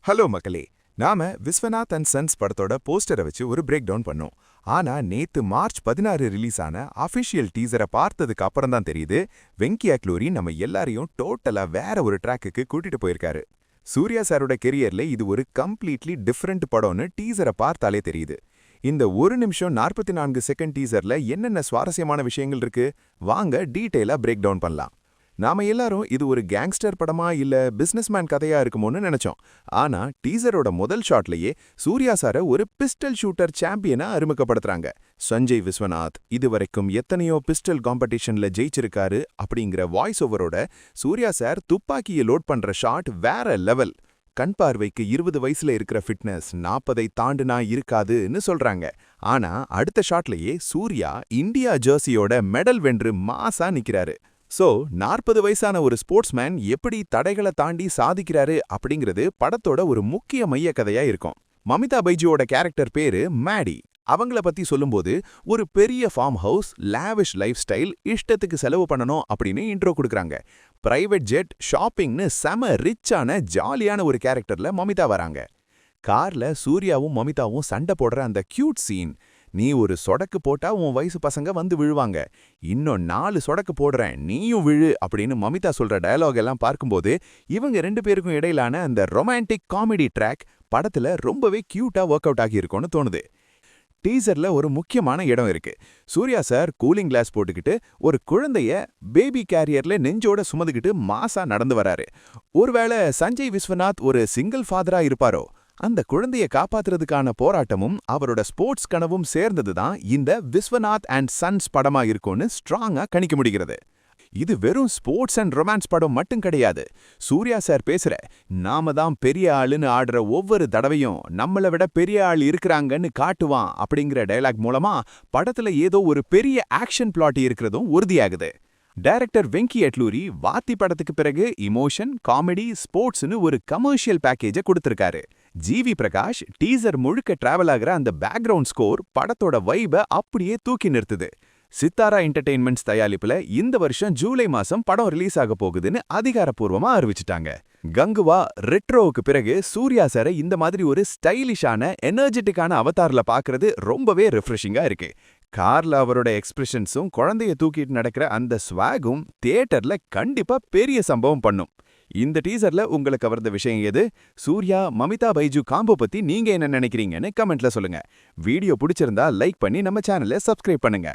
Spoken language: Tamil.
ஹலோ மக்களே. நாம விஸ்வநாத் அண்ட் சன்ஸ் படத்தோட போஸ்டரை வச்சு ஒரு பிரேக் டவுன் பண்ணோம். ஆனா நேத்து மார்ச் 16 ரிலீஸ் ஆன அஃபிஷியல் டீசரை பார்த்ததுக்கு அப்புறம் தான் தெரியுது வெங்கி அக்லூரி நம்ம எல்லாரையும் டோட்டலா வேற ஒரு ட்ராக்குக்கு கூட்டிட்டு போயிருக்காரு. சூர்யா சாரோட கெரியர்ல இது ஒரு கம்ப்ளீட்லி டிஃபரெண்ட் படம்னு டீசரை பார்த்தாலே தெரியுது. இந்த 1 நிமிஷம் 44 செகண்ட் டீசர்ல என்னென்ன சுவாரஸ்யமான விஷயங்கள் இருக்கு, வாங்க டீட்டெயிலா பிரேக் டவுன் பண்ணலாம். நாம எல்லாரும் இது ஒரு கேங்ஸ்டர் படமா இல்ல பிசினஸ்மேன் கதையா இருக்குமோன்னு நினைச்சோம். ஆனா டீசரோட முதல் ஷாட்லயே சூர்யா சார ஒரு பிஸ்டல் ஷூட்டர் சாம்பியனா அறிமுகப்படுத்துறாங்க. சஞ்சய் விஸ்வநாத் இதுவரைக்கும் எத்தனையோ பிஸ்டல் காம்படிஷன்ல ஜெயிச்சிருக்காரு அப்படிங்கிற வாய்ஸ் ஓவரோட சூர்யா சார் துப்பாக்கியை லோட் பண்ற ஷாட் வேற லெவல். கண் பார்வைக்கு 20 வயசுல இருக்கிற ஃபிட்னஸ் 40ஐ தாண்டுனா இருக்காதுன்னு சொல்றாங்க. ஆனா அடுத்த ஷாட்லயே சூர்யா இந்தியா ஜெர்சியோட மெடல் வென்று மாசா நிக்கிறாரு. சோ 40 வயசான ஒரு ஸ்போர்ட்ஸ்மேன் எப்படி தடைகளை தாண்டி சாதிக்கிறாரு அப்படிங்கிறது படத்தோட ஒரு முக்கிய மைய கதையா இருக்கும். மமிதா பைஜுவோட கேரக்டர் பேரு மேடி. அவங்கள பத்தி சொல்லும்போது ஒரு பெரிய farm house, lavish life style, இஷ்டத்துக்கு செலவு பண்ணணும் அப்படின்னு இன்ட்ரோ கொடுக்குறாங்க. பிரைவேட் ஜெட், ஷாப்பிங்னு செம ரிச்சான ஜாலியான ஒரு கேரக்டர்ல மமிதா வராங்க. கார்ல சூர்யாவும் மமிதாவும் சண்டை போடுற அந்த கியூட் சீன், நீ ஒரு சொடக்கு போட்டா உன் வயசு பசங்க வந்து விழுவாங்க, இன்னும் 4 சொடக்கு போடுறேன் நீயும் விழு அப்படின்னு மமிதா சொல்ற டயலாக் எல்லாம் பார்க்கும்போது இவங்க 2 பேருக்கும் இடையிலான அந்த ரொமான்டிக் காமெடி ட்ராக் படத்துல ரொம்பவே கியூட்டா ஒர்க் அவுட் ஆகியிருக்கும்னு தோணுது. டீசர்ல ஒரு முக்கியமான இடம் இருக்கு. சூர்யா சார் கூலிங் கிளாஸ் போட்டுக்கிட்டு ஒரு குழந்தைய பேபி கேரியர்ல நெஞ்சோட சுமந்துக்கிட்டு மாசா நடந்து வராரு. ஒருவேளை சஞ்சய் விஸ்வநாத் ஒரு சிங்கிள் ஃபாதரா இருப்பாரோ? அந்த குழந்தைய காப்பாத்துறதுக்கான போராட்டமும் அவரோட ஸ்போர்ட்ஸ் கனவும் சேர்ந்ததுதான் இந்த விஸ்வநாத் அண்ட் சன்ஸ் படமா இருக்கும்னு ஸ்ட்ராங்கா கணிக்க முடிகிறது. இது வெறும் ஸ்போர்ட்ஸ் அண்ட் ரொமான்ஸ் படம் மட்டும் கிடையாது. சூர்யா சார் பேசுற நாம தான் பெரிய ஆளுன்னு ஆடுற ஒவ்வொரு தடவையும் நம்மளை விட பெரிய ஆள் இருக்கிறாங்கன்னு காட்டுவான் அப்படிங்கிற டயலாக் மூலமா படத்துல ஏதோ ஒரு பெரிய ஆக்ஷன் பிளாட் இருக்கிறதும் உறுதியாகுது. டைரக்டர் வெங்கி அட்லூரி வாத்தி படத்துக்கு பிறகு இமோஷன், காமெடி, ஸ்போர்ட்ஸ்னு ஒரு கமர்ஷியல் பேக்கேஜை கொடுத்திருக்காரு. ஜிவி பிரகாஷ் டீசர் முழுக்க டிராவல் ஆகிற அந்த பேக்ரவுண்ட் ஸ்கோர் படத்தோட வைபை அப்படியே தூக்கி நிறுத்துது. சித்தாரா என்டர்டெயின்மெண்ட்ஸ் தயாரிப்புல இந்த வருஷம் ஜூலை மாசம் படம் ரிலீஸ் ஆக போகுதுன்னு அதிகாரப்பூர்வமா அறிவிச்சிட்டாங்க. கங்குவா ரெட்ரோவுக்கு பிறகு சூர்யா சாரை இந்த மாதிரி ஒரு ஸ்டைலிஷான எனர்ஜெட்டிக்கான அவதார்ல பாக்குறது ரொம்பவே ரிஃப்ரெஷிங்கா இருக்கு. கார்ல அவரோட எக்ஸ்பிரஷன்ஸும் குழந்தைய தூக்கிட்டு நடக்கிற அந்த ஸ்வாகும் தியேட்டர்ல கண்டிப்பா பெரிய சம்பவம் பண்ணும். இந்த டீசர்ல உங்களுக்கு கவர்ந்த விஷயம் எது? சூர்யா மமிதா பைஜு காம்போ பத்தி நீங்க என்ன நினைக்கிறீங்கன்னு கமெண்ட்ல சொல்லுங்க. வீடியோ பிடிச்சிருந்தா லைக் பண்ணி நம்ம சேனலை சப்ஸ்கிரைப் பண்ணுங்க.